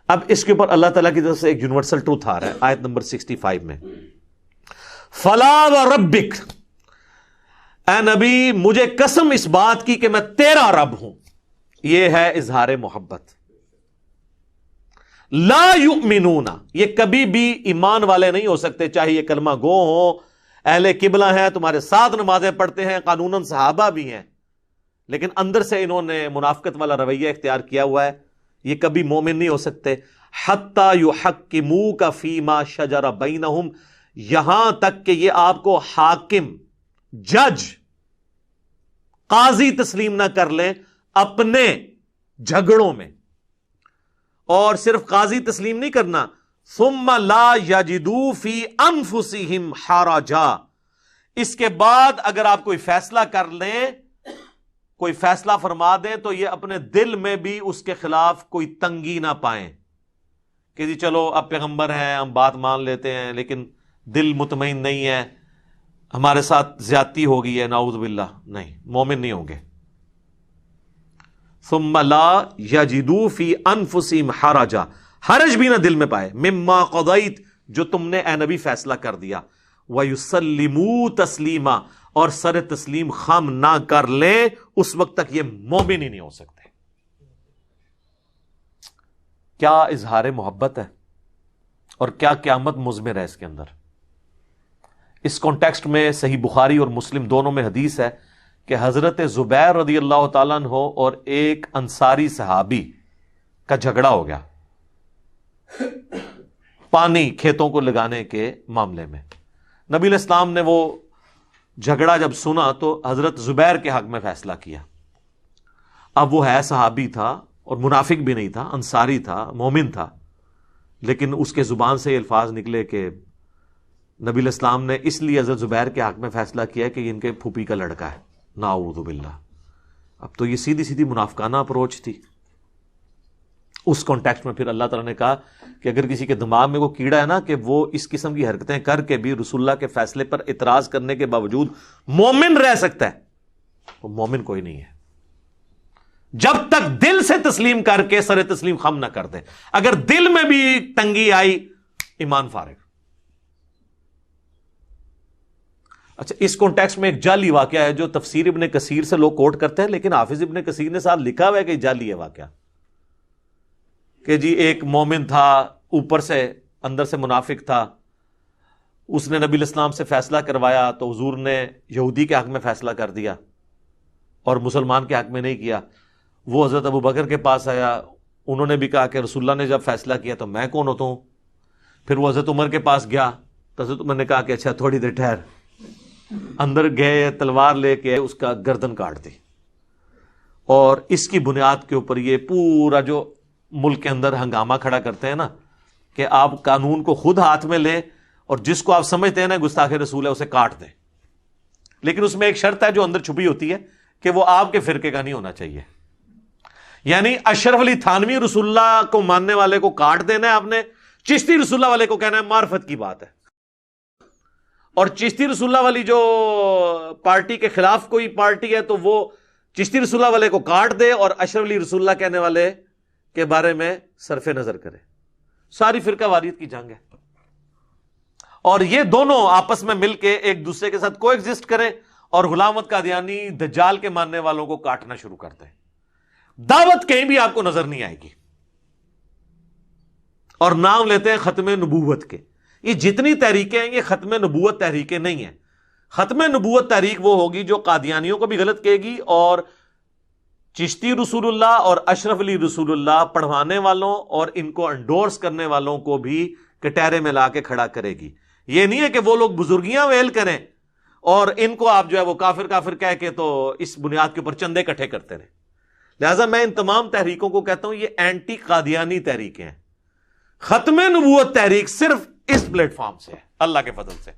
اب اس کے اوپر اللہ تعالیٰ کی طرف سے ایک یونیورسل ٹروتھ آ رہا ہے آیت نمبر 65 میں، فلا وربک، اے نبی مجھے قسم اس بات کی کہ میں تیرا رب ہوں. یہ ہے اظہار محبت. لا یؤمنون، یہ کبھی بھی ایمان والے نہیں ہو سکتے، چاہے یہ کلمہ گو ہوں، اہل قبلہ ہیں، تمہارے ساتھ نمازیں پڑھتے ہیں، قانوناً صحابہ بھی ہیں، لیکن اندر سے انہوں نے منافقت والا رویہ اختیار کیا ہوا ہے، یہ کبھی مومن نہیں ہو سکتے. حتی یحکموک فیما شجر بینہم، یہاں تک کہ یہ آپ کو حاکم، جج، قاضی تسلیم نہ کر لیں اپنے جھگڑوں میں. اور صرف قاضی تسلیم نہیں کرنا، ثم لا یجدوا فی انفسہم حرجا، اس کے بعد اگر آپ کوئی فیصلہ کر لیں، کوئی فیصلہ فرما دیں، تو یہ اپنے دل میں بھی اس کے خلاف کوئی تنگی نہ پائیں کہ جی چلو اب پیغمبر ہیں ہم بات مان لیتے ہیں، لیکن دل مطمئن نہیں ہے، ہمارے ساتھ زیادتی ہو گئی ہے، نعوذ باللہ. نہیں، مومن نہیں ہوں گے. ثم لا یجدوا فی انفسہم حرجا، حرج بھی نہ دل میں پائے، مما قضیت، جو تم نے اے نبی فیصلہ کر دیا، وَيُسَلِّمُوا تسلیما، اور سر تسلیم خم نہ کر لیں، اس وقت تک یہ مومن ہی نہیں ہو سکتے. کیا اظہار محبت ہے اور کیا قیامت مضمر ہے اس کے اندر. اس کانٹیکسٹ میں صحیح بخاری اور مسلم دونوں میں حدیث ہے کہ حضرت زبیر رضی اللہ تعالیٰ عنہ اور ایک انصاری صحابی کا جھگڑا ہو گیا پانی کھیتوں کو لگانے کے معاملے میں. نبی علیہ السلام نے وہ جھگڑا جب سنا تو حضرت زبیر کے حق میں فیصلہ کیا. اب وہ ہے صحابی تھا اور منافق بھی نہیں تھا، انصاری تھا، مومن تھا، لیکن اس کے زبان سے یہ الفاظ نکلے کہ نبی علیہ السلام نے اس لیے حضرت زبیر کے حق میں فیصلہ کیا کہ یہ ان کے پھوپھی کا لڑکا ہے، نعوذ باللہ. اب تو یہ سیدھی سیدھی منافقانہ اپروچ تھی. اس کانٹیکسٹ میں پھر اللہ تعالیٰ نے کہا کہ اگر کسی کے دماغ میں وہ کیڑا ہے نا کہ وہ اس قسم کی حرکتیں کر کے بھی رسول اللہ کے فیصلے پر اعتراض کرنے کے باوجود مومن رہ سکتا ہے، وہ مومن کوئی نہیں ہے جب تک دل سے تسلیم کر کے سر تسلیم خم نہ کر دے. اگر دل میں بھی تنگی آئی، ایمان فارغ. اچھا، اس کانٹیکسٹ میں ایک جعلی واقعہ ہے جو تفسیر ابن کثیر سے لوگ کوٹ کرتے ہیں، لیکن حافظ ابن کثیر نے ساتھ لکھا ہوا ہے کہ جعلی ہے واقعہ، کہ جی ایک مومن تھا، اوپر سے اندر سے منافق تھا، اس نے نبی علیہ السلام سے فیصلہ کروایا تو حضور نے یہودی کے حق میں فیصلہ کر دیا اور مسلمان کے حق میں نہیں کیا. وہ حضرت ابو بکر کے پاس آیا، انہوں نے بھی کہا کہ رسول اللہ نے جب فیصلہ کیا تو میں کون ہوتا ہوں. پھر وہ حضرت عمر کے پاس گیا تو حضرت عمر نے کہا کہ اچھا تھوڑی دیر ٹھہر، اندر گئے، تلوار لے کے اس کا گردن کاٹ دی. اور اس کی بنیاد کے اوپر یہ پورا جو ملک کے اندر ہنگامہ کھڑا کرتے ہیں نا کہ آپ قانون کو خود ہاتھ میں لیں اور جس کو آپ سمجھتے ہیں نا گستاخ رسول ہے اسے کاٹ دیں، لیکن اس میں ایک شرط ہے جو اندر چھپی ہوتی ہے کہ وہ آپ کے فرقے کا نہیں ہونا چاہیے. یعنی اشرف علی تھانوی رسول اللہ کو ماننے والے کو کاٹ دینا ہے آپ نے، چشتی رسول اللہ والے کو کہنا ہے معرفت کی بات ہے. اور چشتی رسول اللہ والی جو پارٹی کے خلاف کوئی پارٹی ہے تو وہ چشتی رسول اللہ والے کو کاٹ دے اور اشرف علی رسول اللہ کہنے والے کے بارے میں صرف نظر کرے. ساری فرقہ واریت کی جنگ ہے. اور یہ دونوں آپس میں مل کے ایک دوسرے کے ساتھ کو ایگزسٹ کریں اور غلام احمد قادیانی دجال کے ماننے والوں کو کاٹنا شروع کرتے ہیں. دعوت کہیں بھی آپ کو نظر نہیں آئے گی اور نام لیتے ہیں ختم نبوت کے. یہ جتنی تحریکیں ہیں یہ ختم نبوت تحریکیں نہیں ہیں. ختم نبوت تحریک وہ ہوگی جو قادیانیوں کو بھی غلط کہے گی اور چشتی رسول اللہ اور اشرف علی رسول اللہ پڑھوانے والوں اور ان کو انڈورس کرنے والوں کو بھی کٹہرے میں لا کے کھڑا کرے گی. یہ نہیں ہے کہ وہ لوگ بزرگیاں ویل کریں اور ان کو آپ جو ہے وہ کافر کافر کہہ کے تو اس بنیاد کے اوپر چندے اکٹھے کرتے رہیں. لہٰذا میں ان تمام تحریکوں کو کہتا ہوں یہ اینٹی قادیانی تحریکیں ہیں. ختم نبوت تحریک صرف اس پلیٹ فارم سے ہے اللہ کے فضل سے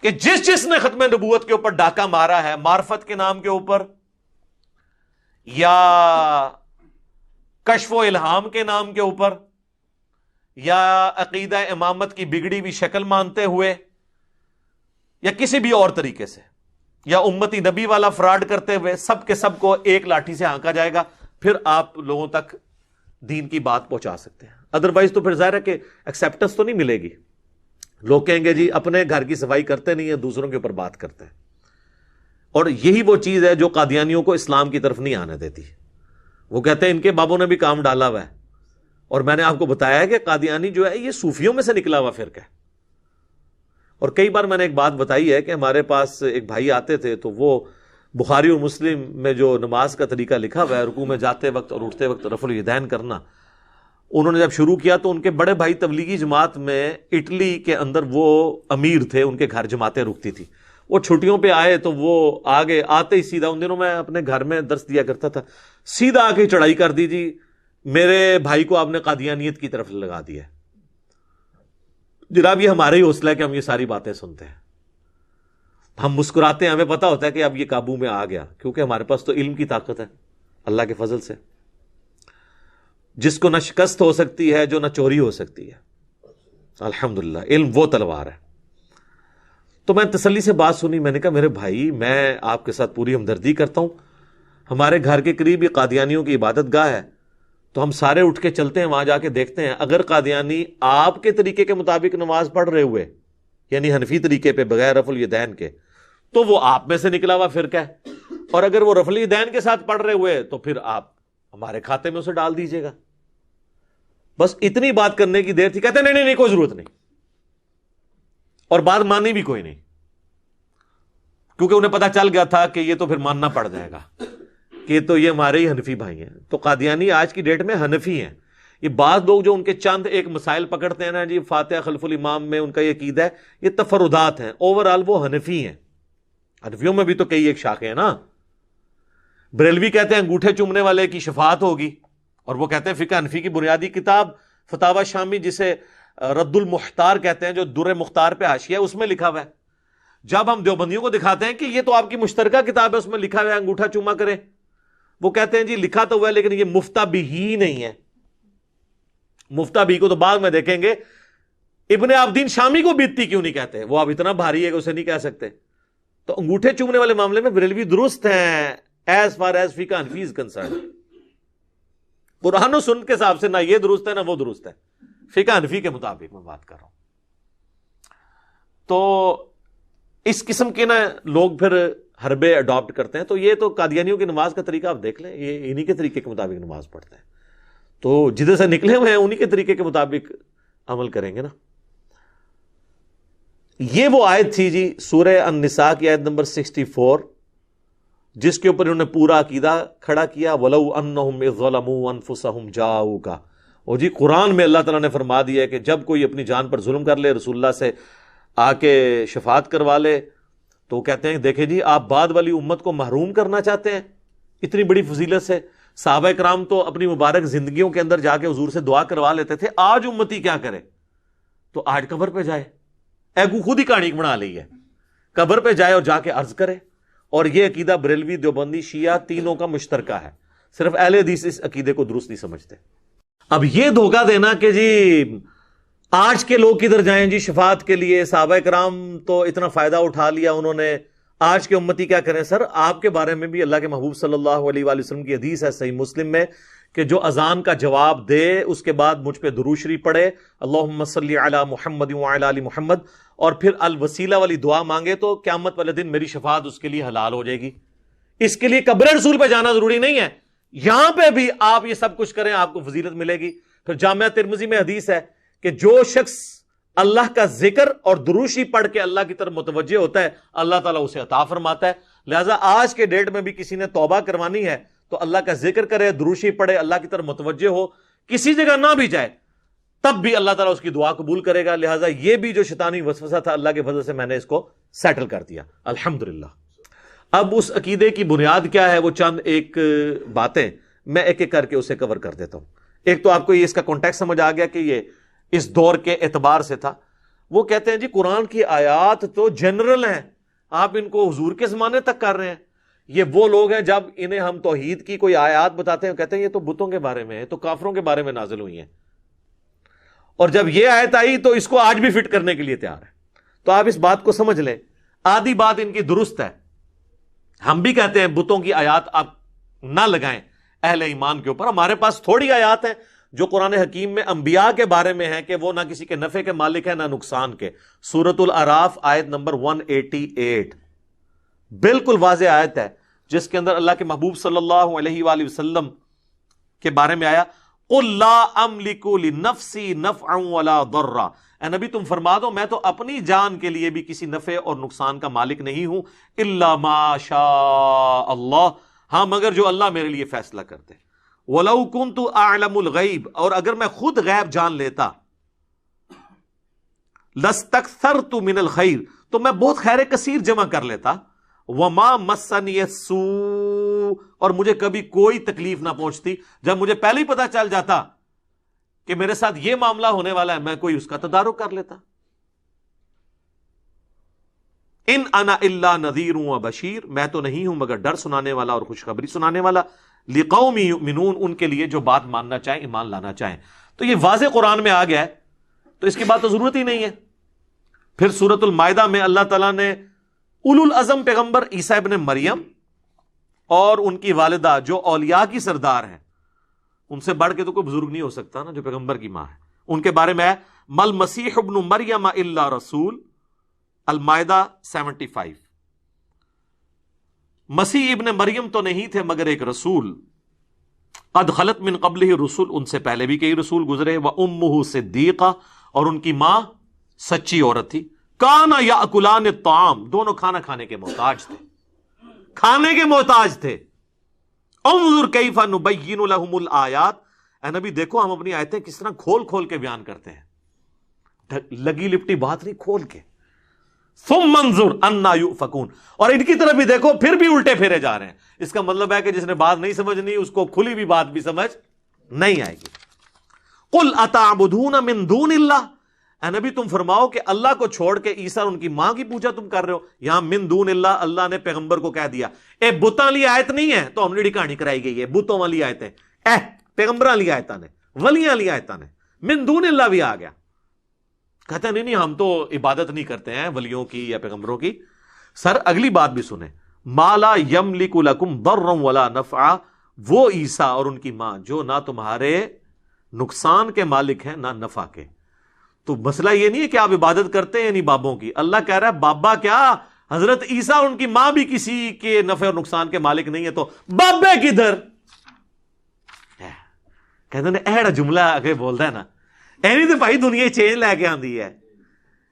کہ جس نے ختم نبوت کے اوپر ڈاکہ مارا ہے معرفت کے نام کے اوپر یا کشف و الہام کے نام کے اوپر یا عقیدہ امامت کی بگڑی ہوئی شکل مانتے ہوئے یا کسی بھی اور طریقے سے یا امتی نبی والا فراڈ کرتے ہوئے، سب کے سب کو ایک لاٹھی سے ہانکا جائے گا. پھر آپ لوگوں تک دین کی بات پہنچا سکتے ہیں. ادروائز تو پھر ظاہر ہے کہ ایکسیپٹنس تو نہیں ملے گی. لوگ کہیں گے جی اپنے گھر کی صفائی کرتے نہیں ہیں, دوسروں کے اوپر بات کرتے ہیں. اور یہی وہ چیز ہے جو قادیانیوں کو اسلام کی طرف نہیں آنے دیتی. وہ کہتے ہیں ان کے بابوں نے بھی کام ڈالا ہوا ہے. اور میں نے آپ کو بتایا ہے کہ قادیانی جو ہے یہ صوفیوں میں سے نکلا ہوا فرقہ ہے. اور کئی بار میں نے ایک بات بتائی ہے کہ ہمارے پاس ایک بھائی آتے تھے, تو وہ بخاری اور مسلم میں جو نماز کا طریقہ لکھا ہوا ہے, رکوع میں جاتے وقت اور اٹھتے وقت رفع الیدین کرنا, انہوں نے جب شروع کیا تو ان کے بڑے بھائی تبلیغی جماعت میں اٹلی کے اندر وہ امیر تھے, ان کے گھر جماعتیں رکتی تھی. وہ چھٹیوں پہ آئے تو وہ آگے آتے ہی سیدھا, ان دنوں میں اپنے گھر میں درس دیا کرتا تھا, سیدھا آ کے چڑھائی کر دی, جی میرے بھائی کو آپ نے قادیانیت کی طرف لگا دیا ہے. جناب یہ ہمارا ہی حوصلہ ہے کہ ہم یہ ساری باتیں سنتے ہیں, ہم مسکراتے ہیں, ہمیں پتا ہوتا ہے کہ اب یہ قابو میں آ گیا, کیونکہ ہمارے پاس تو علم کی طاقت ہے اللہ کے فضل سے, جس کو نہ شکست ہو سکتی ہے, جو نہ چوری ہو سکتی ہے. الحمدللہ علم وہ تلوار ہے. تو میں تسلی سے بات سنی, میں نے کہا میرے بھائی میں آپ کے ساتھ پوری ہمدردی کرتا ہوں, ہمارے گھر کے قریب یہ قادیانیوں کی عبادت گاہ ہے, تو ہم سارے اٹھ کے چلتے ہیں وہاں جا کے دیکھتے ہیں. اگر قادیانی آپ کے طریقے کے مطابق نماز پڑھ رہے ہوئے, یعنی حنفی طریقے پہ بغیر رفع الیدین کے, تو وہ آپ میں سے نکلا ہوا فرقہ ہے. اور اگر وہ رفع الیدین کے ساتھ پڑھ رہے ہوئے تو پھر آپ ہمارے کھاتے میں اسے ڈال دیجیے گا. بس اتنی بات کرنے کی دیر تھی. کہتے ہیں نہیں کوئی ضرورت نہیں, اور بات مانی بھی کوئی نہیں, کیونکہ انہیں پتا چل گیا تھا کہ یہ تو پھر ماننا پڑ جائے گا کہ تو یہ ہمارے ہی حنفی بھائی ہیں. تو قادیانی آج کی ڈیٹ میں حنفی ہیں. یہ بعض لوگ جو ان کے چند ایک مسائل پکڑتے ہیں نا, جی فاتحہ خلف الامام میں ان کا یہ عقیدہ ہے, یہ تفردات ہیں. اوورآل وہ حنفی ہیں. حنفیوں میں بھی تو کئی ایک شاخیں ہیں نا. بریلوی کہتے ہیں انگوٹھے چومنے والے کی شفاعت ہوگی, اور وہ کہتے ہیں فقہ حنفی کی بنیادی کتاب فتاوی شامی, جسے رد المختار کہتے ہیں, جو در مختار پہ حاشیہ ہے, اس میں لکھا ہوا ہے. جب ہم دیوبندیوں کو دکھاتے ہیں کہ یہ تو آپ کی مشترکہ کتاب ہے, اس میں لکھا ہوا ہے انگوٹھا چوما کریں, وہ کہتے ہیں جی لکھا تو ہوا ہے لیکن یہ مفتہ بھی ہی نہیں ہے. مفتہ بھی کو تو بعد میں دیکھیں گے. ابن عابدین شامی کو بیدتی کیوں نہیں کہتے, وہ اب اتنا بھاری ہے کہ اسے نہیں کہہ سکتے. تو انگوٹھے چومنے والے معاملے میں بریلوی درست ہیں ایز فار ایز فقہ حنفی از کنسرن. قرآن و سنت کے حساب سے نہ یہ درست ہے نہ وہ درست ہے, فقہ حنفی کے مطابق میں بات کر رہا ہوں. تو اس قسم کے نا لوگ پھر حربے اڈاپٹ کرتے ہیں. تو یہ تو قادیانیوں کی نماز کا طریقہ آپ دیکھ لیں, یہ انہی کے طریقے کے مطابق نماز پڑھتے ہیں. تو جدھر سے نکلے ہوئے ہیں انہی کے طریقے کے مطابق عمل کریں گے نا. یہ وہ آیت تھی جی سورہ النساء کی آیت نمبر 64, جس کے اوپر انہوں نے پورا عقیدہ کھڑا کیا. وَلَوْ أَنَّهُمْ إِذْ ظَلَمُوا أَنفُسَهُمْ جَاءُوكَ. اور جی قرآن میں اللہ تعالیٰ نے فرما دیا ہے کہ جب کوئی اپنی جان پر ظلم کر لے, رسول اللہ سے آ کے شفاعت کروا لے, تو کہتے ہیں دیکھیں جی آپ بعد والی امت کو محروم کرنا چاہتے ہیں اتنی بڑی فضیلت سے. صحابہ کرام تو اپنی مبارک زندگیوں کے اندر جا کے حضور سے دعا کروا لیتے تھے. آج امتی کیا کرے, تو آج قبر پہ جائے, ایگو خود ہی کہانی بنا لی ہے, قبر پہ جائے اور جا کے عرض کرے. اور یہ عقیدہ بریلوی, دیوبندی, شیعہ تینوں کا مشترکہ ہے. صرف اہل حدیث اس عقیدے کو درست نہیں سمجھتے. اب یہ دھوکہ دینا کہ جی آج کے لوگ کدھر جائیں جی شفاعت کے لیے, صحابہ کرام تو اتنا فائدہ اٹھا لیا انہوں نے, آج کے امتی کیا کریں. سر آپ کے بارے میں بھی اللہ کے محبوب صلی اللہ علیہ وآلہ وسلم کی حدیث ہے صحیح مسلم میں کہ جو اذان کا جواب دے اس کے بعد مجھ پہ درود شریف پڑھے, اللہم صلی علی محمد وعلی آل محمد, اور پھر الوسیلہ والی دعا مانگے, تو قیامت والے دن میری شفاعت اس کے لیے حلال ہو جائے گی. اس کے لیے قبر رسول پہ جانا ضروری نہیں ہے, یہاں پہ بھی آپ یہ سب کچھ کریں آپ کو فضیلت ملے گی. پھر جامعہ ترمذی میں حدیث ہے کہ جو شخص اللہ کا ذکر اور دروشی پڑھ کے اللہ کی طرف متوجہ ہوتا ہے, اللہ تعالیٰ اسے عطا فرماتا ہے. لہٰذا آج کے ڈیٹ میں بھی کسی نے توبہ کروانی ہے تو اللہ کا ذکر کرے, دروشی پڑھے, اللہ کی طرف متوجہ ہو, کسی جگہ نہ بھی جائے تب بھی اللہ تعالیٰ اس کی دعا قبول کرے گا. لہٰذا یہ بھی جو شیطانی وسوسہ تھا اللہ کے فضل سے میں نے اس کو سیٹل کر دیا الحمدللہ. اب اس عقیدے کی بنیاد کیا ہے, وہ چند ایک باتیں میں ایک ایک کر کے اسے کور کر دیتا ہوں. ایک تو آپ کو یہ اس کا کانٹیکٹ سمجھ آ گیا کہ یہ اس دور کے اعتبار سے تھا. وہ کہتے ہیں جی قرآن کی آیات تو جنرل ہیں, آپ ان کو حضور کے زمانے تک کر رہے ہیں. یہ وہ لوگ ہیں جب انہیں ہم توحید کی کوئی آیات بتاتے ہیں کہتے ہیں یہ تو بتوں کے بارے میں ہے, تو کافروں کے بارے میں نازل ہوئی ہیں, اور جب یہ آیت آئی تو اس کو آج بھی فٹ کرنے کے لیے تیار ہے. تو آپ اس بات کو سمجھ لیں, آدھی بات ان کی درست ہے. ہم بھی کہتے ہیں بتوں کی آیات آپ نہ لگائیں اہل ایمان کے اوپر. ہمارے پاس تھوڑی آیات ہیں, جو قرآن حکیم میں انبیاء کے بارے میں ہے کہ وہ نہ کسی کے نفع کے مالک ہے نہ نقصان کے. سورۃ الاعراف آیت نمبر 188 بالکل واضح آیت ہے جس کے اندر اللہ کے محبوب صلی اللہ علیہ وآلہ وسلم کے بارے میں آیا قُلْ لَا أَمْلِكُ لِنَفْسِي نَفْعًا وَلَا ضَرًّا. اے نبی تم فرما دو میں تو اپنی جان کے لیے بھی کسی نفع اور نقصان کا مالک نہیں ہوں الا ما شاء اللہ، ہاں مگر جو اللہ میرے لیے فیصلہ کرتے. وَلَوْ كُنْتُ أَعْلَمُ الْغَيْبَ، اور اگر میں خود غیب جان لیتا لَاسْتَكْثَرْتُ مِنَ الْخَيْرِ، تو میں بہت خیر کثیر جمع کر لیتا. وَمَا مَسَّنِيَ السُّوءُ، اور مجھے کبھی کوئی تکلیف نہ پہنچتی. جب مجھے پہلے ہی پتا چل جاتا کہ میرے ساتھ یہ معاملہ ہونے والا ہے میں کوئی اس کا تدارک کر لیتا. ان انا الا نذیر و بشیر، میں تو نہیں ہوں مگر ڈر سنانے والا اور خوشخبری سنانے والا. لقوم یؤمنون، ان کے لیے جو بات ماننا چاہیں ایمان لانا چاہیں. تو یہ واضح قرآن میں آ گیا ہے تو اس کی بات تو ضرورت ہی نہیں ہے. پھر سورۃ المائدہ میں اللہ تعالیٰ نے اولو العزم پیغمبر عیسیٰ ابن مریم اور ان کی والدہ جو اولیاء کی سردار ہیں، ان سے بڑھ کے تو کوئی بزرگ نہیں ہو سکتا نا جو پیغمبر کی ماں ہے، ان کے بارے میں ہے مل مسیح ابن مریم الا رسول، المائدہ 75. مسیح ابن مریم تو نہیں تھے مگر ایک رسول، قد خلت من قبلہ رسول، ان سے پہلے بھی کئی رسول گزرے. وامہ صدیقہ، اور ان کی ماں سچی عورت تھی. کانا یاکلان الطعام، دونوں کھانا کھانے کے محتاج تھے، کھانے کے محتاج تھے. انظر کیف نبین لہم الآیات، اے نبی دیکھو ہم اپنی آیتیں کس طرح کھول کھول کے بیان کرتے ہیں، لگی لپٹی بات نہیں، کھول کے. ثم انظر انا یؤفکون، اور ان کی طرف بھی دیکھو پھر بھی الٹے پھیرے جا رہے ہیں. اس کا مطلب ہے کہ جس نے بات نہیں سمجھنی اس کو کھلی بھی بات بھی سمجھ نہیں آئے گی. قل اتعبدون من دون اللہ، اے نبی تم فرماؤ کہ اللہ کو چھوڑ کے عیسیٰ ان کی ماں کی پوجا تم کر رہے ہو. یہاں من دون اللہ اللہ نے پیغمبر کو کہہ دیا اے بتاں والی آیت نہیں ہے تو ہم نے کہانی کرائی گئی ہے بتوں والی آیتیں، اے پیغمبراں والی آیتاں نے، ولیاں والی آیتاں نے. من دون اللہ بھی آ گیا. کہتے ہیں نہیں ہم تو عبادت نہیں کرتے ہیں ولیوں کی یا پیغمبروں کی. سر اگلی بات بھی سنیں، ما لا یملک لکم ضرا ولا نفعا، وہ عیسیٰ اور ان کی ماں جو نہ تمہارے نقصان کے مالک ہیں نہ نفع کے. تو مسئلہ یہ نہیں ہے کہ آپ عبادت کرتے ہیں نہیں بابوں کی. اللہ کہہ رہا ہے بابا کیا، حضرت عیسیٰ اور ان کی ماں بھی کسی کے نفع اور نقصان کے مالک نہیں ہے تو بابے کدھر. کہتے ہیں ایڑا جملہ آگے بولتا ہے نا، اینی تو بھائی دنیا چینج لے کے آندی ہے،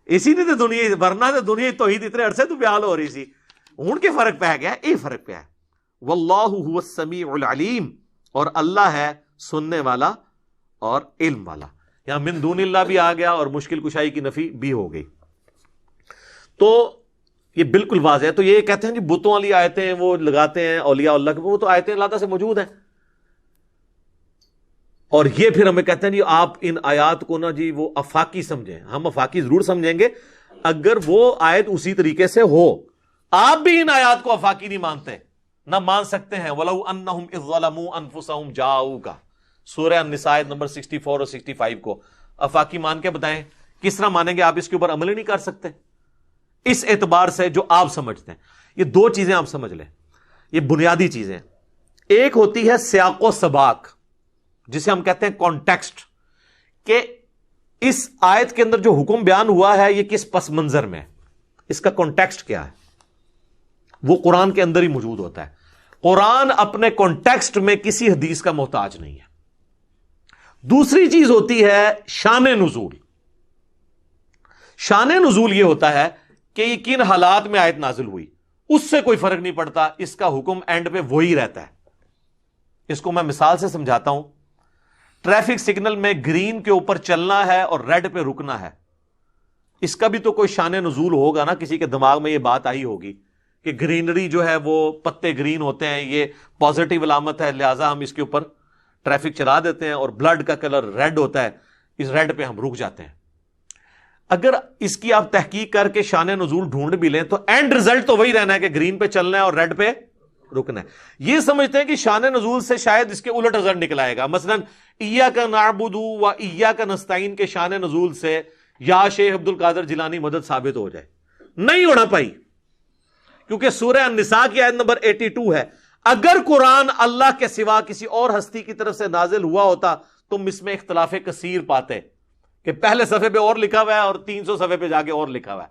اسی نے تو دنیا ورنہ تو دنیا توحید اتنے عرصے تو بیال ہو رہی سی، ہن کے فرق پہ گیا، یہ فرق پہ ہے. واللہ هو السمیع العلیم، اور اللہ ہے سننے والا اور علم والا. یہاں من دون اللہ بھی آ گیا اور مشکل کشائی کی نفی بھی ہو گئی. تو یہ بالکل واضح ہے. تو یہ کہتے ہیں جی بتوں والی آیتیں وہ لگاتے ہیں اولیاء اللہ کے، وہ تو آیتیں اللہ سے موجود ہیں. اور یہ پھر ہمیں کہتے ہیں جی آپ ان آیات کو نا جی وہ افاقی سمجھیں. ہم افاقی ضرور سمجھیں گے اگر وہ آیت اسی طریقے سے ہو. آپ بھی ان آیات کو افاقی نہیں مانتے، نہ مان سکتے ہیں. وَلَوْ أَنَّهُمْ إِذْ ظَلَمُوا أَنفُسَهُمْ جَاءُوكَ، سورہ النساء نمبر 64 اور 65 کو افاقی مان کے بتائیں کس طرح مانیں گے؟ آپ اس کے اوپر عمل ہی نہیں کر سکتے. اس اعتبار سے جو آپ سمجھتے ہیں، یہ دو چیزیں آپ سمجھ لیں، یہ بنیادی چیزیں. ایک ہوتی ہے سیاق و سباق، جسے ہم کہتے ہیں کانٹیکسٹ، کہ اس آیت کے اندر جو حکم بیان ہوا ہے یہ کس پس منظر میں ہے، اس کا کانٹیکسٹ کیا ہے. وہ قرآن کے اندر ہی موجود ہوتا ہے. قرآن اپنے کانٹیکسٹ میں کسی حدیث کا محتاج نہیں ہے. دوسری چیز ہوتی ہے شان نزول. شان نزول یہ ہوتا ہے کہ یہ کن حالات میں آیت نازل ہوئی، اس سے کوئی فرق نہیں پڑتا، اس کا حکم اینڈ پہ وہی رہتا ہے. اس کو میں مثال سے سمجھاتا ہوں. ٹریفک سگنل میں گرین کے اوپر چلنا ہے اور ریڈ پہ رکنا ہے، اس کا بھی تو کوئی شان نزول ہوگا نا. کسی کے دماغ میں یہ بات آئی ہوگی کہ گرینری جو ہے وہ پتے گرین ہوتے ہیں، یہ پازیٹیو علامت ہے، لہٰذا ہم اس کے اوپر ٹریفک چلا دیتے ہیں، اور بلڈ کا کلر ریڈ ہوتا ہے، اس ریڈ پہ ہم رک جاتے ہیں. اگر اس کی آپ تحقیق کر کے شان نزول ڈھونڈ بھی لیں تو اینڈ ریزلٹ تو وہی رہنا ہے کہ گرین پہ چلنا ہے اور ریڈ پہ رکنا ہے. یہ سمجھتے ہیں کہ شان نزول سے شاید اس کے الٹ رزلٹ نکل آئے گا. مثلا ایاک نعبد و ایاک نستعین کے شان نزول سے یا شیخ عبد القادر جیلانی مدد ثابت ہو جائے. نہیں ہونا پائی، کیونکہ سورہ النساء کی آیت نمبر 82 ہے. اگر قرآن اللہ کے سوا کسی اور ہستی کی طرف سے نازل ہوا ہوتا تم اس میں اختلاف کثیر پاتے کہ پہلے صفحے پہ اور لکھا ہوا ہے اور 300 صفحے پہ جا کے اور لکھا ہوا ہے.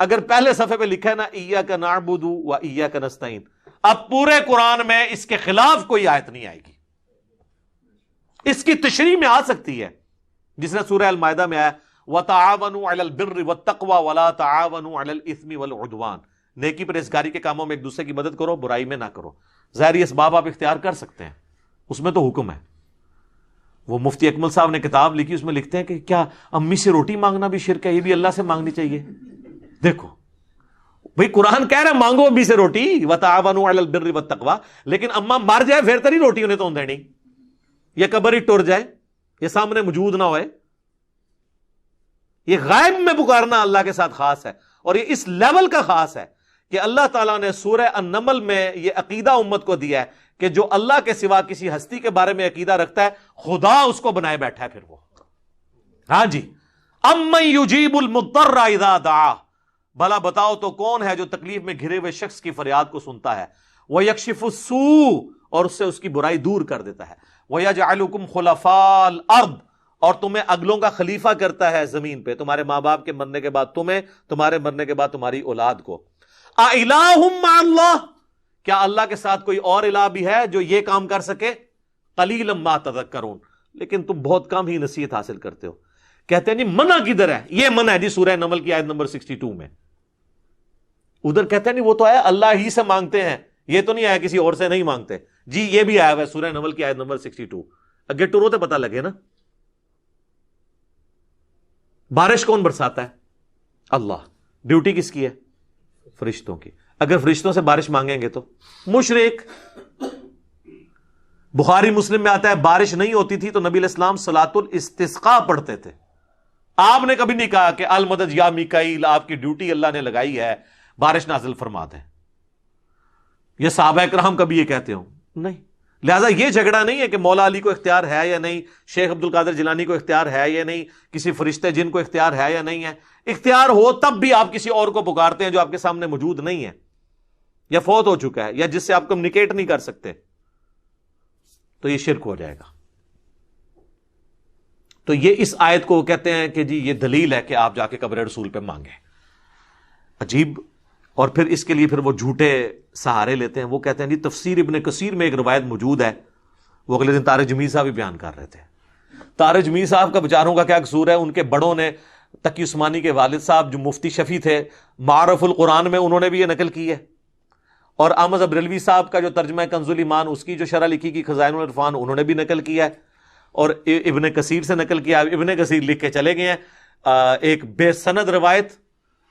اگر پہلے صفحے پہ لکھا ہے نا ایاک نعبد و ایاک نستعین، اب پورے قرآن میں اس کے خلاف کوئی آیت نہیں آئے گی. اس کی تشریح میں آ سکتی ہے جس نے سورہ المائدہ میں آیا وَتَعَاوَنُوا عَلَى الْبِرِّ وَالتَّقْوَى وَلَا تَعَاوَنُوا عَلَى الْإِثْمِ وَالْعُدْوَانِ. نیکی پرہیزگاری کے کاموں میں ایک دوسرے کی مدد کرو، برائی میں نہ کرو. ظاہری اسباب آپ اختیار کر سکتے ہیں، اس میں تو حکم ہے. وہ مفتی اکمل صاحب نے کتاب لکھی، اس میں لکھتے ہیں کہ کیا امی سے روٹی مانگنا بھی شرک ہے؟ یہ بھی اللہ سے مانگنی چاہیے. دیکھو بھئی قرآن کہہ رہا ہے مانگو امی سے روٹی وَتَعَاوَنُوا عَلَى الْبِرِّ وَالتَّقْوَى، لیکن اما مر جائے پھر تری روٹی انہیں تو دینی، یا قبر ہی ٹر جائے، یہ سامنے موجود نہ ہوئے. یہ غائب میں پکارنا اللہ کے ساتھ خاص ہے، اور یہ اس لیول کا خاص ہے کہ اللہ تعالیٰ نے سورہ النمل میں یہ عقیدہ امت کو دیا ہے کہ جو اللہ کے سوا کسی ہستی کے بارے میں عقیدہ رکھتا ہے خدا اس کو بنائے بیٹھا ہے. پھر وہ ہاں جی امن یجیب المضطر اذا دعا، بھلا بتاؤ تو کون ہے جو تکلیف میں گھرے ہوئے شخص کی فریاد کو سنتا ہے. وَيَكْشِفُ السُّوءَ، اور اس سے اس کی برائی دور کر دیتا ہے. وَيَجْعَلُكُمْ خُلَفَاءَ الْأَرْضِ، اور تمہیں اگلوں کا خلیفہ کرتا ہے زمین پہ، تمہارے ماں باپ کے مرنے کے بعد تمہیں، تمہارے مرنے کے بعد تمہاری اولاد کو. اِلَٰهٌ مَّعَ اللَّهِ، کیا اللہ کے ساتھ کوئی اور الہ بھی ہے جو یہ کام کر سکے؟ قَلِيلًا مَّا تَذَكَّرُونَ، لیکن تم بہت کم ہی نصیحت حاصل کرتے ہو. کہتے ہیں جی منع کدھر ہے؟ یہ منع ہے جی سورہ نمل کی آیت نمبر 62 میں. ادھر کہتے ہیں نہیں وہ تو ہے اللہ ہی سے مانگتے ہیں، یہ تو نہیں آیا کسی اور سے نہیں مانگتے. جی یہ بھی آیا ہوا ہے سورہ نمل کی آیت نمبر 62. اگے ٹورو تو پتہ لگے نا. بارش کون برساتا ہے؟ اللہ. ڈیوٹی کس کی ہے؟ فرشتوں کی. اگر فرشتوں سے بارش مانگیں گے تو مشرک. بخاری مسلم میں آتا ہے بارش نہیں ہوتی تھی تو نبی علیہ السلام صلاۃ الاستسقاء پڑھتے تھے. آپ نے کبھی نہیں کہا کہ المدد یا میکائیل، آپ کی ڈیوٹی اللہ نے لگائی ہے، بارش نازل فرما دیں. یہ صحابہ کرام کبھی یہ کہتے ہوں؟ نہیں. لہذا یہ جھگڑا نہیں ہے کہ مولا علی کو اختیار ہے یا نہیں، شیخ عبد القادر جیلانی کو اختیار ہے یا نہیں، کسی فرشتے جن کو اختیار ہے یا نہیں ہے. اختیار ہو تب بھی آپ کسی اور کو پکارتے ہیں جو آپ کے سامنے موجود نہیں ہے یا فوت ہو چکا ہے یا جس سے آپ کمیونیکیٹ نہیں کر سکتے، تو یہ شرک ہو جائے گا. تو یہ اس آیت کو کہتے ہیں کہ جی یہ دلیل ہے کہ آپ جا کے قبر رسول پہ مانگیں. عجیب. اور پھر اس کے لیے پھر وہ جھوٹے سہارے لیتے ہیں. وہ کہتے ہیں جی تفسیر ابن کثیر میں ایک روایت موجود ہے، وہ اگلے دن طارق جمیل صاحب بھی بیان کر رہے تھے. طارق جمیل صاحب کا بیچاروں کا کیا قصور ہے؟ ان کے بڑوں نے، تقی عثمانی کے والد صاحب جو مفتی شفیع تھے، معرف القرآن میں انہوں نے بھی یہ نقل کی ہے، اور احمد بریلوی صاحب کا جو ترجمہ کنز الایمان اس کی جو شرح لکھی کی خزائن العرفان انہوں نے بھی نقل کیا ہے، اور ابن کثیر سے نقل کیا. ابن کثیر لکھ کے چلے گئے ہیں ایک بے سند روایت،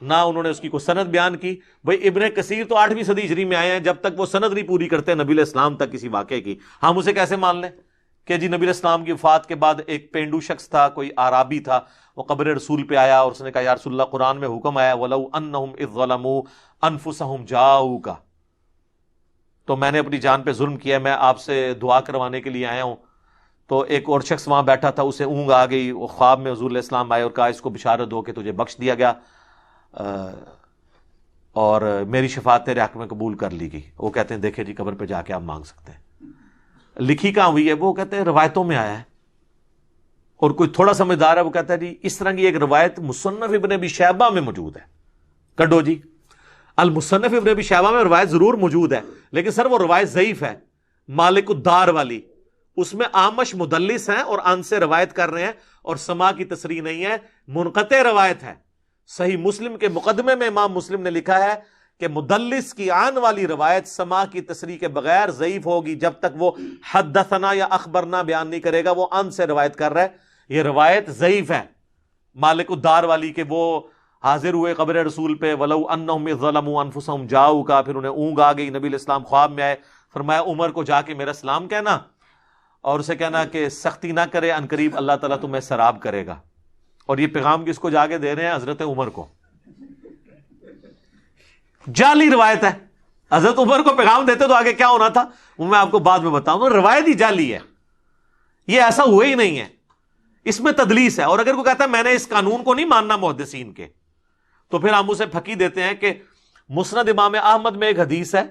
نہ انہوں نے اس کی کوئی سند بیان کی. بھئی ابن کثیر تو 8ویں صدی ہجری میں آئے ہیں، جب تک وہ سند نہیں پوری کرتے نبی علیہ السلام تک کسی واقعے کی، ہم اسے کیسے مان لیں کہ جی نبی علیہ السلام کی وفات کے بعد ایک پینڈو شخص تھا، کوئی آرابی تھا، وہ قبر رسول پہ آیا اور اس نے کہا یا رسول اللہ قرآن میں حکم آیا وَلَوْ أَنَّهُمْ إِذْ ظَلَمُوا أَنفُسَهُمْ جَاءُوكَ، تو میں نے اپنی جان پہ ظلم کیا، میں آپ سے دعا کروانے کے لیے آیا ہوں. تو ایک اور شخص وہاں بیٹھا تھا، اسے اونگ آ گئی، وہ خواب میں حضور علیہ السلام آئے اور کہا اس کو بشارت دو کہ تجھے بخش دیا گیا اور میری شفاعت تیرے حق میں قبول کر لی گئی. وہ کہتے ہیں دیکھیں جی قبر پہ جا کے آپ مانگ سکتے ہیں. لکھی کہاں ہوئی ہے؟ وہ کہتے ہیں روایتوں میں آیا ہے. اور کوئی تھوڑا سمجھدار ہے وہ کہتا ہے جی اس طرح کی ایک روایت مصنف ابن ابی شیبہ میں موجود ہے. کڈو جی المصنف ابن ابی شیبہ میں روایت ضرور موجود ہے، لیکن سر وہ روایت ضعیف ہے، مالک الدار والی. اس میں آمش مدلس ہیں اور ان سے روایت کر رہے ہیں اور سما کی تصریح نہیں ہے، منقطع روایت ہے. صحیح مسلم کے مقدمے میں امام مسلم نے لکھا ہے کہ مدلس کی آن والی روایت سما کی تصریح کے بغیر ضعیف ہوگی جب تک وہ حدثنا یا اخبرنا بیان نہیں کرے گا. وہ ان سے روایت کر رہا ہے، یہ روایت ضعیف ہے مالک الدار والی کہ وہ حاضر ہوئے قبر رسول پہ وَلَوْ أَنَّهُمْ إِذْ ظَلَمُوا أَنفُسَهُمْ جَاءُوكَ، پھر انہیں اونگ آ گئی. نبی علیہ السلام خواب میں آئے، فرمایا عمر کو جا کے میرا سلام کہنا اور اسے کہنا کہ سختی نہ کرے، ان قریب اللہ تعالیٰ تمہیں سراب کرے گا. اور یہ پیغام کس کو جا کے دے رہے ہیں؟ حضرت عمر کو. جعلی روایت ہے. حضرت عمر کو پیغام دیتے تو آگے کیا ہونا تھا وہ میں آپ کو بعد میں بتاؤں. روایت ہی جعلی ہے، یہ ایسا ہوا ہی نہیں ہے، اس میں تدلیس ہے. اور اگر کوئی کہتا ہے میں نے اس قانون کو نہیں ماننا محدثین کے، تو پھر ہم اسے پھکی دیتے ہیں کہ مسند امام احمد میں ایک حدیث ہے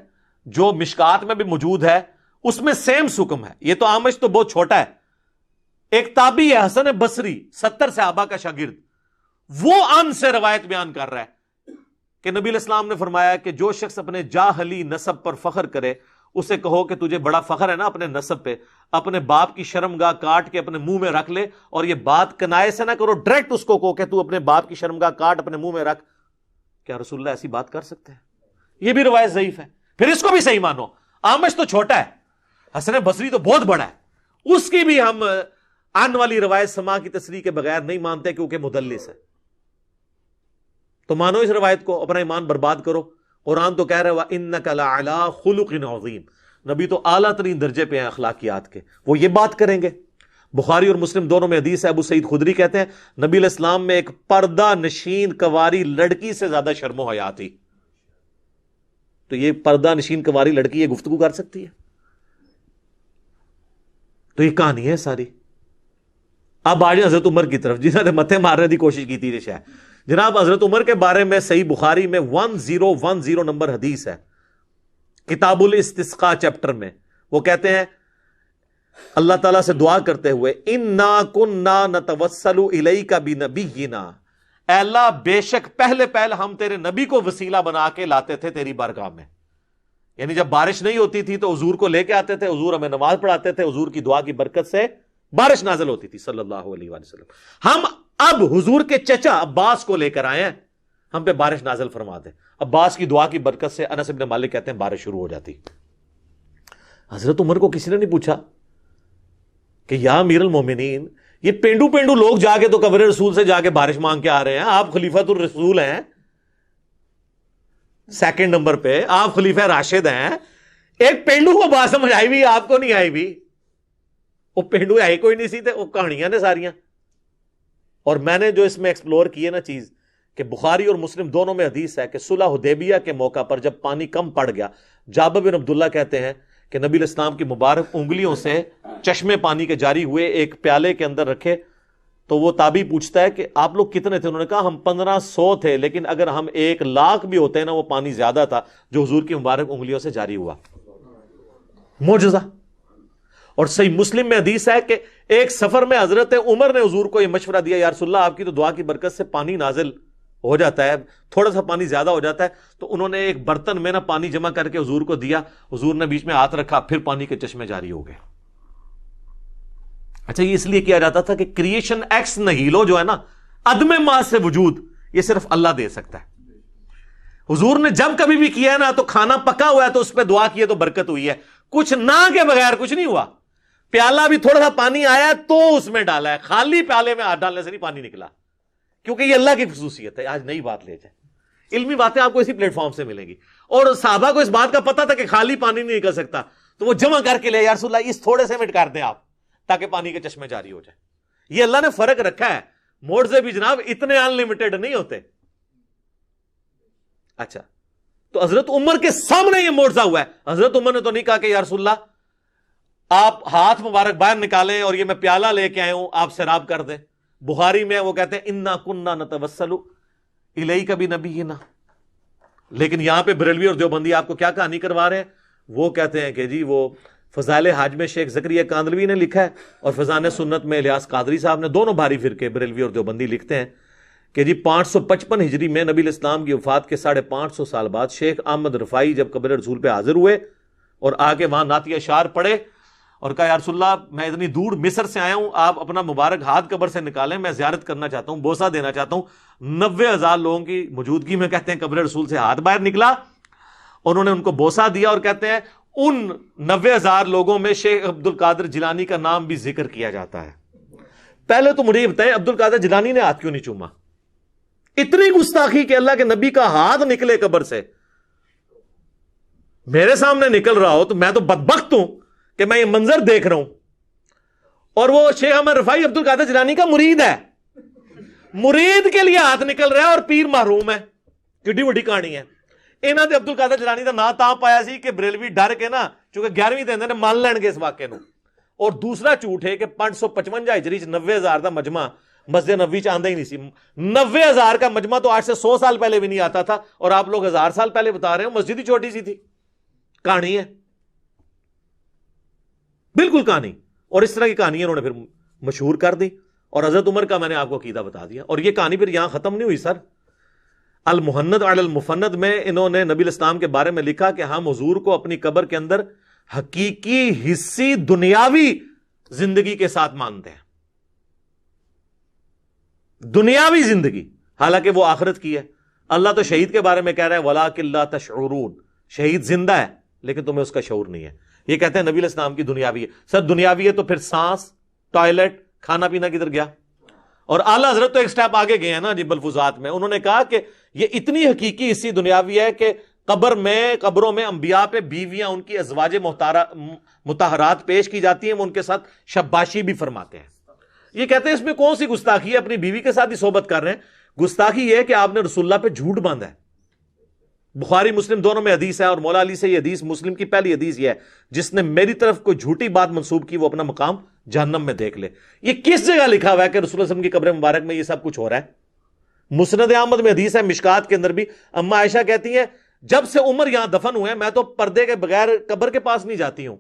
جو مشکات میں بھی موجود ہے، اس میں سیم حکم ہے. یہ تو آمش تو بہت چھوٹا ہے، ایک تابعی ہے حسن بصری، 70 صحابہ کا شاگرد، وہ ان سے روایت بیان کر رہا ہے کہ نبی علیہ السلام نے فرمایا کہ جو شخص اپنے جاہلی نسب پر فخر کرے اسے کہو کہ تجھے بڑا فخر ہے نا اپنے نسب پہ، اپنے باپ کی شرمگاہ کاٹ کے اپنے منہ میں رکھ لے، اور یہ بات کنائے سے نہ کرو، ڈائریکٹ اس کو کہو کہ تو اپنے باپ کی شرمگاہ کاٹ اپنے منہ میں رکھ۔ کیا رسول اللہ ایسی بات کر سکتے ہیں؟ یہ بھی روایت ضعیف ہے، پھر اس کو بھی صحیح مانو۔ آمش تو چھوٹا ہے، حسن بصری تو بہت بڑا ہے، اس کی بھی ہم آن والی روایت سما کی تصریح کے بغیر نہیں مانتے کیونکہ مدلس ہے۔ تو مانو اس روایت کو، اپنا ایمان برباد کرو۔ قرآن تو کہہ رہا ہے وَإِنَّكَ لَعَلَىٰ خُلُقٍ عَظِيمٍ، نبی تو اعلیٰ ترین درجے پہ ہیں اخلاقیات کے، وہ یہ بات کریں گے۔ بخاری اور مسلم دونوں میں حدیث ہے، ابو سعید خدری کہتے ہیں نبی علیہ السلام میں ایک پردہ نشین کنواری لڑکی سے زیادہ شرم و حیا تھی۔ تو یہ پردہ نشین کنواری لڑکی یہ گفتگو کر سکتی ہے؟ تو یہ کہانی ہے ساری۔ اب آج حضرت عمر کی طرف، جنہوں نے متھے مارنے کی کوشش کی تھی شاید، جناب حضرت عمر کے بارے میں صحیح بخاری میں 1010 نمبر حدیث ہے، کتاب الاستسقاء چیپٹر میں، وہ کہتے ہیں اللہ تعالیٰ سے دعا کرتے ہوئے اِنَّا كُنَّا نَتَوَسَّلُ إِلَيْكَ بِنَبِيِّنَا، اے اللہ بے شک پہلے ہم تیرے نبی کو وسیلہ بنا کے لاتے تھے تیری بارگاہ میں، یعنی جب بارش نہیں ہوتی تھی تو حضور کو لے کے آتے تھے، حضور ہمیں نماز پڑھاتے تھے، حضور کی دعا کی برکت سے بارش نازل ہوتی تھی صلی اللہ علیہ وآلہ وسلم۔ ہم اب حضور کے چچا عباس کو لے کر آئے ہیں، ہم پہ بارش نازل فرما دیں۔ عباس کی دعا کی برکت سے انس بن مالک کہتے ہیں بارش شروع ہو جاتی۔ حضرت عمر کو کسی نے نہیں پوچھا کہ یا امیر المومنین، یہ پینڈو لوگ جا کے تو قبر رسول سے جا کے بارش مانگ کے آ رہے ہیں، آپ خلیفۃ الرسول ہیں، سیکنڈ نمبر پہ آپ خلیفہ راشد ہیں، ایک پینڈو کو بات سمجھ آئی بھی، آپ کو نہیں آئی بھی؟ وہ پینڈو ہے کوئی نہیں سی، وہ کہانیاں نے ساریاں۔ اور میں نے جو اس میں ایکسپلور کی ہے نا چیز، کہ بخاری اور مسلم دونوں میں حدیث ہے کہ صلح حدیبیہ کے موقع پر جب پانی کم پڑ گیا، جابر بن عبداللہ کہتے ہیں کہ نبی علیہ السلام کی مبارک انگلیوں سے چشمے پانی کے جاری ہوئے، ایک پیالے کے اندر رکھے، تو وہ تابعی پوچھتا ہے کہ آپ لوگ کتنے تھے؟ انہوں نے کہا ہم 1500 تھے، لیکن اگر ہم 1,00,000 بھی ہوتے ہیں نا وہ پانی زیادہ تھا جو حضور کی مبارک انگلیوں سے جاری ہوا۔ معجزہ۔ اور صحیح مسلم میں حدیث ہے کہ ایک سفر میں حضرت عمر نے حضور کو یہ مشورہ دیا، یا رسول اللہ آپ کی تو دعا کی برکت سے پانی نازل ہو جاتا ہے، تھوڑا سا پانی زیادہ ہو جاتا ہے، تو انہوں نے ایک برتن میں نا پانی جمع کر کے حضور کو دیا، حضور نے بیچ میں ہاتھ رکھا، پھر پانی کے چشمے جاری ہو گئے۔ اچھا، یہ اس لیے کیا جاتا تھا کہ کریشن ایکس نہیلو جو ہے نا، عدم ما سے وجود، یہ صرف اللہ دے سکتا ہے۔ حضور نے جب کبھی بھی کیا ہے نا، تو کھانا پکا ہوا ہے تو اس پہ دعا کی ہے تو برکت ہوئی ہے، کچھ نہ کے بغیر کچھ نہیں ہوا۔ پیالہ بھی تھوڑا سا پانی آیا تو اس میں ڈالا ہے، خالی پیالے میں ہاتھ ڈالنے سے نہیں پانی نکلا، کیونکہ یہ اللہ کی خصوصیت ہے۔ آج نئی بات لے جائیں، علمی باتیں آپ کو اسی پلیٹ فارم سے ملیں گی۔ اور صحابہ کو اس بات کا پتا تھا کہ خالی پانی نہیں نکل سکتا، تو وہ جمع کر کے لے، یا رسول اللہ اس تھوڑے سے مٹ کر دیں آپ تاکہ پانی کے چشمے جاری ہو جائے۔ یہ اللہ نے فرق رکھا ہے، معجزے بھی جناب اتنے ان لمیٹڈ نہیں ہوتے۔ اچھا، تو حضرت عمر کے سامنے یہ معجزہ ہوا ہے۔ حضرت عمر نے تو نہیں کہا کہ یا رسول اللہ آپ ہاتھ مبارک باہر نکالیں اور یہ میں پیالہ لے کے آئے ہوں، آپ سیراب کر دیں۔ بخاری میں وہ کہتے ہیں انا کننا نتوسل الیک بنبینا، لیکن یہاں پہ بریلوی اور دیوبندی آپ کو کیا کہانی کروا رہے ہیں؟ وہ کہتے ہیں کہ جی وہ فضائل حج میں شیخ زکریا کاندلوی نے لکھا ہے، اور فضائل سنت میں الیاس قادری صاحب نے، دونوں بھاری فرقے بریلوی اور دیوبندی لکھتے ہیں کہ جی 555 ہجری میں نبی الاسلام کی وفات کے 550 سال بعد شیخ احمد رفاعی جب قبر رسول پہ حاضر ہوئے اور آگے وہاں نعتیہ اشعار پڑھے اور کہا یا رسول اللہ میں اتنی دور مصر سے آیا ہوں، آپ اپنا مبارک ہاتھ قبر سے نکالیں، میں زیارت کرنا چاہتا ہوں، بوسہ دینا چاہتا ہوں۔ 90,000 لوگوں کی موجودگی میں کہتے ہیں قبر رسول سے ہاتھ باہر نکلا، اور انہوں نے ان کو بوسہ دیا، اور کہتے ہیں ان 90,000 لوگوں میں شیخ عبد القادر جیلانی کا نام بھی ذکر کیا جاتا ہے۔ پہلے تو مجھے بتائیں عبد القادر جیلانی نے ہاتھ کیوں نہیں چوما؟ اتنی گستاخی کہ اللہ کے نبی کا ہاتھ نکلے قبر سے، میرے سامنے نکل رہا ہو تو میں تو بدبخت ہوں کہ میں یہ منظر دیکھ رہا ہوں، اور وہ شیخ احمد رفاعی عبد القادر جیلانی کا مرید ہے، مرید کے لیے ہاتھ نکل رہا ہے اور پیر محروم ہے۔ کڈی وڈی کہانی ہے۔ انہاں نے عبد القادر جیلانی کا نام تاں پایا سی کہ بریلوی ڈر کے نا، چونکہ 11ویں دن نے مان لین گے اس واقعے نو۔ اور دوسرا جھوٹ ہے کہ 555 ہجری 90,000 کا مجمع مسجد نبوی آندا ہی نہیں سی۔ 90,000 کا مجمع تو آج سے 100 سال پہلے بھی نہیں آتا تھا، اور آپ لوگ 1000 سال پہلے بتا رہے ہیں مسجد ہی چھوٹی سی تھی۔ کہانی ہے، بالکل کہانی، اور اس طرح کی کہانی انہوں نے پھر مشہور کر دی، اور حضرت عمر کا میں نے آپ کو عقیدہ بتا دیا. اور یہ کہانی پھر یہاں ختم نہیں ہوئی سر. المحند علی المفند میں انہوں نے نبی الاسلام کے بارے میں لکھا کہ ہم حضور کو اپنی قبر کے اندر حقیقی حصی دنیاوی زندگی کے ساتھ مانتے ہیں. دنیاوی زندگی، حالانکہ وہ آخرت کی ہے. اللہ تو شہید کے بارے میں کہہ رہا ہے وَلَٰكِن لَا تَشْعُرُونَ، شہید زندہ ہے لیکن تمہیں اس کا شعور نہیں ہے. یہ کہتے ہیں نبی الاسلام کی دنیاوی ہے. سر دنیاوی ہے تو پھر سانس، ٹوائلٹ، کھانا پینا کدھر گیا؟ اور اعلیٰ حضرت تو ایک سٹیپ آگے گئے ہیں نا جی ملفوظات میں. انہوں نے کہا کہ یہ اتنی حقیقی حصی دنیاوی ہے کہ قبروں میں انبیاء پہ بیویاں ان کی ازواج مطہرات پیش کی جاتی ہیں، وہ ان کے ساتھ شباشی بھی فرماتے ہیں. یہ کہتے ہیں اس میں کون سی گستاخی ہے، اپنی بیوی کے ساتھ ہی صحبت کر رہے ہیں. گستاخی یہ ہے کہ آپ نے رسول اللہ پہ جھوٹ باندھا ہے. بخاری مسلم دونوں میں حدیث ہے، اور مولا علی سے یہ حدیث، مسلم کی پہلی حدیث یہ ہے جس نے میری طرف کوئی جھوٹی بات منسوب کی وہ اپنا مقام جہنم میں دیکھ لے. یہ کس جگہ لکھا ہوا ہے کہ رسول اللہ صلی اللہ علیہ وسلم کی قبر مبارک میں یہ سب کچھ ہو رہا ہے؟ مسند احمد میں حدیث ہے، مشکات کے اندر بھی اما عائشہ کہتی ہیں جب سے عمر یہاں دفن ہوئے میں تو پردے کے بغیر قبر کے پاس نہیں جاتی ہوں.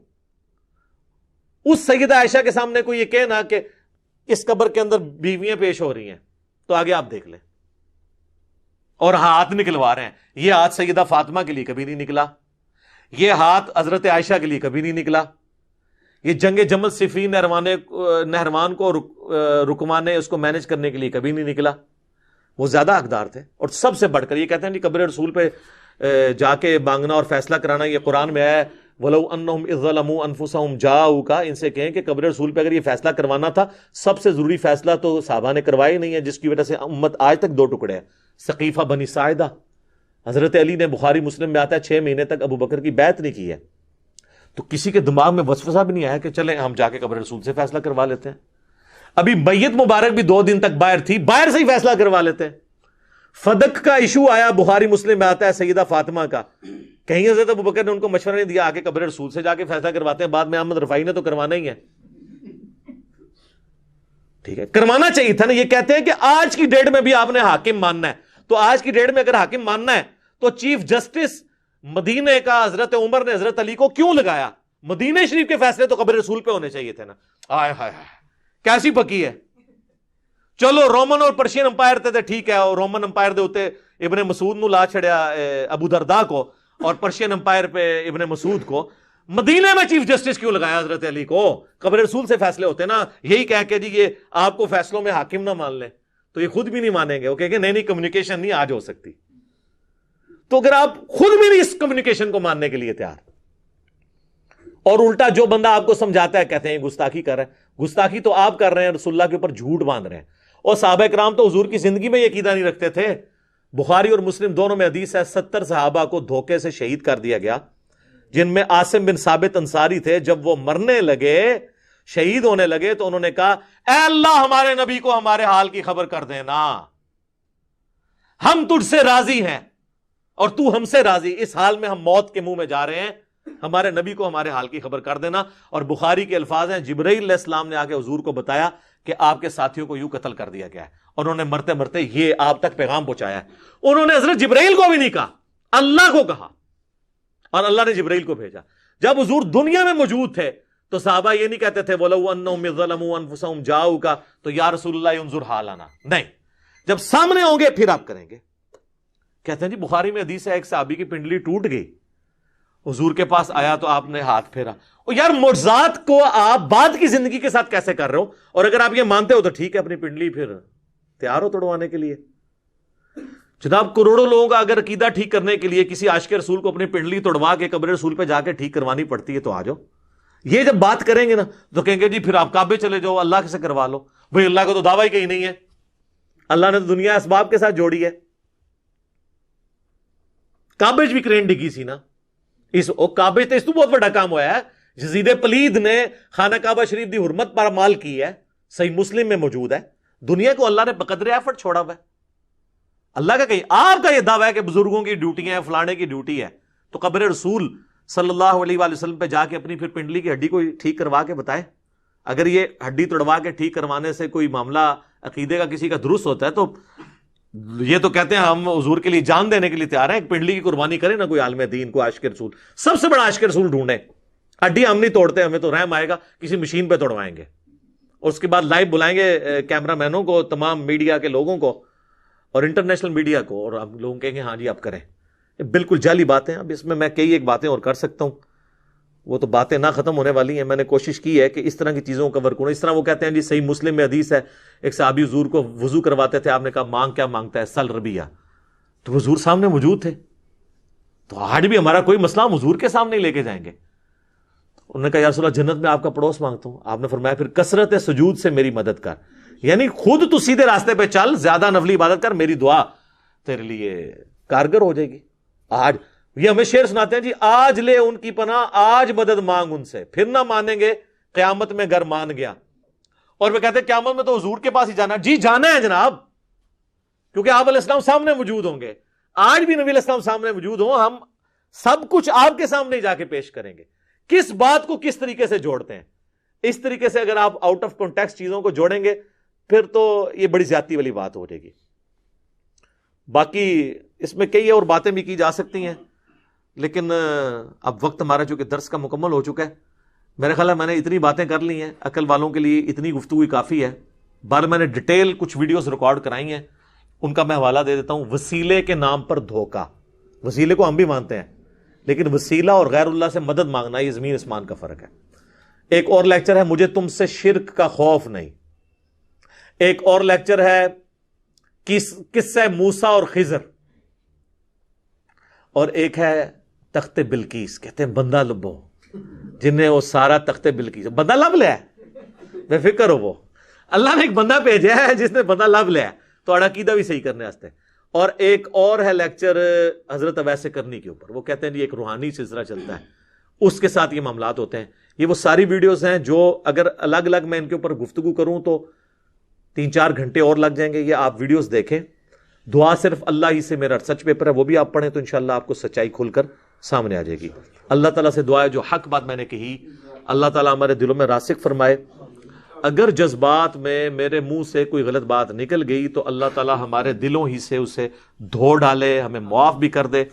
اس سیدہ عائشہ کے سامنے کوئی یہ کہنا کہ اس قبر کے اندر بیویاں پیش ہو رہی ہیں تو آگے آپ دیکھ لیں. اور ہاتھ نکلوا رہے ہیں. یہ ہاتھ سیدہ فاطمہ کے لیے کبھی نہیں نکلا، یہ ہاتھ حضرت عائشہ کے لیے کبھی نہیں نکلا. یہ جنگ جمل صفین نہروان کو رکمانے اس کو مینج کرنے کے لیے کبھی نہیں نکلا. وہ زیادہ حقدار تھے. اور سب سے بڑھ کر یہ کہتے ہیں کہ قبر رسول پہ جا کے مانگنا اور فیصلہ کرانا، یہ قرآن میں ہے وَلَوْ أَنَّهُمْ إِذْ ظَلَمُوا أَنفُسَهُمْ جَاءُوكَ. ان سے کہیں کہ قبر رسول پہ اگر یہ فیصلہ کروانا تھا، سب سے ضروری فیصلہ تو صحابہ نے کروایا نہیں ہے، جس کی وجہ سے امت آج تک دو ٹکڑے ہیں. ثقیفہ بنی ساعدہ، حضرت علی نے بخاری مسلم میں آتا ہے 6 مہینے تک ابو بکر کی بیعت نہیں کی ہے. تو کسی کے دماغ میں وسوسہ بھی نہیں آیا کہ چلیں ہم جا کے قبر رسول سے فیصلہ کروا لیتے ہیں. ابھی میت مبارک بھی 2 دن تک باہر تھی، باہر سے ہی فیصلہ کروا لیتے ہیں. فدق کا ایشو آیا، بخاری مسلم میں آتا ہے سیدہ فاطمہ کا. کہیں حضرت ابو بکر نے ان کو مشورہ نہیں دیا آگے قبر رسول سے جا کے فیصلہ کرواتے ہیں، بعد میں احمد رفاعی نے تو کروانا ہی ہے. ٹھیک ہے، کروانا چاہیے تھا نا. یہ کہتے ہیں کہ آج کی ڈیٹ میں بھی آپ نے حاکم ماننا ہے، تو آج کی ڈیٹ میں اگر حاکم ماننا ہے تو چیف جسٹس مدینے کا حضرت عمر نے حضرت علی کو کیوں لگایا؟ مدینہ شریف کے فیصلے تو قبر رسول پہ ہونے چاہیے تھے نا. آئے ہائے کیسی پکی ہے. چلو رومن اور پرشین امپائر تھے ٹھیک ہے، اور رومن امپائر دے ہوتے ابن مسعود نو لا چھڑیا ابو درداء کو، اور پرشین امپائر پہ ابن مسعود کو. مدینہ میں چیف جسٹس کیوں لگایا حضرت علی کو؟ قبر رسول سے فیصلے ہوتے نا. یہی کہہ کے جی یہ آپ کو فیصلوں میں حاکم نہ مان لیں تو یہ خود بھی نہیں مانیں گے. وہ کہیں گے نہیں کمیونیکیشن نہیں آج ہو سکتی. تو اگر آپ خود بھی نہیں اس کمیونیکیشن کو ماننے کے لیے تیار، اور الٹا جو بندہ آپ کو سمجھاتا ہے کہتے ہیں گستاخی کر رہے ہیں. گستاخی تو آپ کر رہے ہیں، رسول اللہ کے اوپر جھوٹ باندھ رہے ہیں. اور صحابہ کرام تو حضور کی زندگی میں یہ عقیدہ نہیں رکھتے تھے. بخاری اور مسلم دونوں میں حدیث ہے 70 صحابہ کو دھوکے سے شہید کر دیا گیا، جن میں عاصم بن ثابت انصاری تھے. جب وہ مرنے لگے، شہید ہونے لگے، تو انہوں نے کہا اے اللہ ہمارے نبی کو ہمارے حال کی خبر کر دینا، ہم تجھ سے راضی ہیں اور تو ہم سے راضی، اس حال میں ہم موت کے منہ میں جا رہے ہیں، ہمارے نبی کو ہمارے حال کی خبر کر دینا. اور بخاری کے الفاظ ہیں جبرائیل علیہ السلام نے آ کے حضور کو بتایا کہ آپ کے ساتھیوں کو یوں قتل کر دیا گیا ہے، اور انہوں نے مرتے مرتے یہ آپ تک پیغام پہنچایا ہے. انہوں نے حضرت جبرائیل کو بھی نہیں کہا، اللہ کو کہا، اور اللہ نے جبرائیل کو بھیجا. جب حضور دنیا میں موجود تھے تو صحابہ یہ نہیں کہتے تھے وَلَوْ أَنَّهُمْ ظَلَمُوا أَنفُسَهُمْ جَاءُوكَ تو یا رسول اللہ انظر حالنا. نہیں، جب سامنے ہوں گے پھر آپ کریں گے. کہتے ہیں جی بخاری میں حدیث ہے ایک صحابی کی پنڈلی ٹوٹ گئی، حضور کے پاس آیا تو آپ نے ہاتھ پھیرا. اور یار معجزات کو آپ بعد کی زندگی کے ساتھ کیسے کر رہے ہو؟ اور اگر آپ یہ مانتے ہو تو ٹھیک ہے، اپنی پنڈلی پھر تیار ہو توڑوانے کے لیے. جناب کروڑوں لوگوں کا اگر عقیدہ ٹھیک کرنے کے لیے کسی عاشق رسول کو اپنی پنڈلی توڑوا کے قبر رسول پہ جا کے ٹھیک کروانی پڑتی ہے تو آ جاؤ. یہ جب بات کریں گے نا تو کہیں گے جی پھر آپ کعبے چلے جاؤ، اللہ سے کروا لو. بھئی اللہ کا تو دعویٰ ہی کہیں نہیں ہے، اللہ نے تو دنیا اسباب کے ساتھ جوڑی ہے. کعبے بھی کرین ڈگی سی نا، اس کعبے تے اس تو بہت بڑا کام ہوا ہے. یزید پلید نے خانہ کعبہ شریف دی حرمت پر مال کی ہے، صحیح مسلم میں موجود ہے. دنیا کو اللہ نے بقدر ایفرٹ چھوڑا ہوا ہے. اللہ کا کہیں آپ کا یہ دعویٰ ہے کہ بزرگوں کی ڈیوٹیاں ہیں، فلانے کی ڈیوٹی ہے، تو قبر رسول صلی اللہ علیہ وآلہ وسلم پہ جا کے اپنی پھر پنڈلی کی ہڈی کو ٹھیک کروا کے بتائے. اگر یہ ہڈی توڑوا کے ٹھیک کروانے سے کوئی معاملہ عقیدے کا کسی کا درست ہوتا ہے تو یہ تو کہتے ہیں ہم حضور کے لیے جان دینے کے لیے تیار ہیں. ایک پنڈلی کی قربانی کرے نا کوئی عالم دین، کوئی عاشق رسول، سب سے بڑا عاشق رسول ڈھونڈے. ہڈی ہم نہیں توڑتے، ہمیں تو رحم آئے گا کسی مشین پہ توڑوائیں گے. اور اس کے بعد لائیو بلائیں گے کیمرہ مینوں کو، تمام میڈیا کے لوگوں کو اور انٹرنیشنل میڈیا کو، اور ہم لوگ کہیں گے ہاں جی آپ کریں. بالکل جعلی باتیں. اب اس میں کئی ایک باتیں اور کر سکتا ہوں، وہ تو باتیں نہ ختم ہونے والی ہیں. میں نے کوشش کی ہے کہ اس طرح کی چیزوں کو کور کروں. اس طرح وہ کہتے ہیں جی صحیح مسلم میں حدیث ہے، ایک صحابی حضور کو وضو کرواتے تھے، آپ نے کہا مانگ کیا مانگتا ہے؟ سل ربیہ. تو حضور سامنے موجود تھے. تو آج بھی ہمارا کوئی مسئلہ ہم حضور کے سامنے لے کے جائیں گے. انہوں نے کہا یا رسول اللہ جنت میں آپ کا پڑوس مانگتا ہوں. آپ نے فرمایا پھر کثرت سجود سے میری مدد کر، یعنی خود تو سیدھے راستے پہ چل، زیادہ نفلی عبادت کر، میری دعا تیرے لیے کارگر ہو جائے گی. آج یہ ہمیں شعر سناتے ہیں جی آج لے ان کی پناہ، آج مدد مانگ ان سے، پھر نہ مانیں گے قیامت میں گر مان گیا. اور وہ کہتے ہیں قیامت میں تو حضور کے پاس ہی جانا. جی جانا ہے جناب، کیونکہ آپ علیہ السلام سامنے موجود ہوں گے. آج بھی نبی علیہ السلام سامنے موجود ہوں، ہم سب کچھ آپ کے سامنے ہی جا کے پیش کریں گے. کس بات کو کس طریقے سے جوڑتے ہیں؟ اس طریقے سے اگر آپ آؤٹ آف کانٹیکسٹ چیزوں کو جوڑیں گے پھر تو یہ بڑی زیادتی والی بات ہو جائے گی. باقی اس میں کئی اور باتیں بھی کی جا سکتی ہیں، لیکن اب وقت ہمارا چونکہ درس کا مکمل ہو چکا ہے، میرے خیال ہے میں نے اتنی باتیں کر لی ہیں، عقل والوں کے لیے اتنی گفتگو کافی ہے. بار میں نے ڈیٹیل کچھ ویڈیوز ریکارڈ کرائی ہیں، ان کا میں حوالہ دے دیتا ہوں. وسیلے کے نام پر دھوکہ. وسیلے کو ہم بھی مانتے ہیں، لیکن وسیلہ اور غیر اللہ سے مدد مانگنا یہ زمین اسمان کا فرق ہے. ایک اور لیکچر ہے مجھے تم سے شرک کا خوف نہیں. ایک اور لیکچر ہے قصہ موسیٰ اور خضر. اور ایک ہے تخت بلقیس. کہتے ہیں بندہ لبو جن نے وہ سارا تخت بلقیس بندہ لب لیا ہے، بے فکر ہو. وہ اللہ نے ایک بندہ بھیجا ہے جس نے بندہ لب لیا ہے، تو عقیدہ بھی صحیح کرنے واسطے. اور ایک اور ہے لیکچر حضرت اویس کرنی کے اوپر. وہ کہتے ہیں جی ایک روحانی سلسلہ چلتا ہے، اس کے ساتھ یہ معاملات ہوتے ہیں. یہ وہ ساری ویڈیوز ہیں جو اگر الگ الگ میں ان کے اوپر گفتگو کروں تو 3-4 گھنٹے اور لگ جائیں گے. یہ آپ ویڈیوز دیکھیں. دعا صرف اللہ ہی سے میرا ریسرچ پیپر ہے، وہ بھی آپ پڑھیں تو انشاءاللہ آپ کو سچائی کھل کر سامنے آ جائے گی. اللہ تعالیٰ سے دعا ہے جو حق بات میں نے کہی اللہ تعالیٰ ہمارے دلوں میں راسخ فرمائے. اگر جذبات میں میرے منہ سے کوئی غلط بات نکل گئی تو اللہ تعالیٰ ہمارے دلوں ہی سے اسے دھو ڈالے، ہمیں معاف بھی کر دے.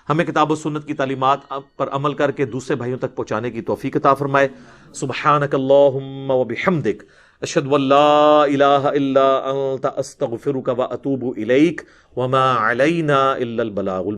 ہمیں کتاب و سنت کی تعلیمات پر عمل کر کے دوسرے بھائیوں تک پہنچانے کی توفیق عطا فرمائے. سبحانک اللہم و بحمدک اشہد ان لا الہ الا انت استغفرک و اتوب الیک وما علینا الا البلاغ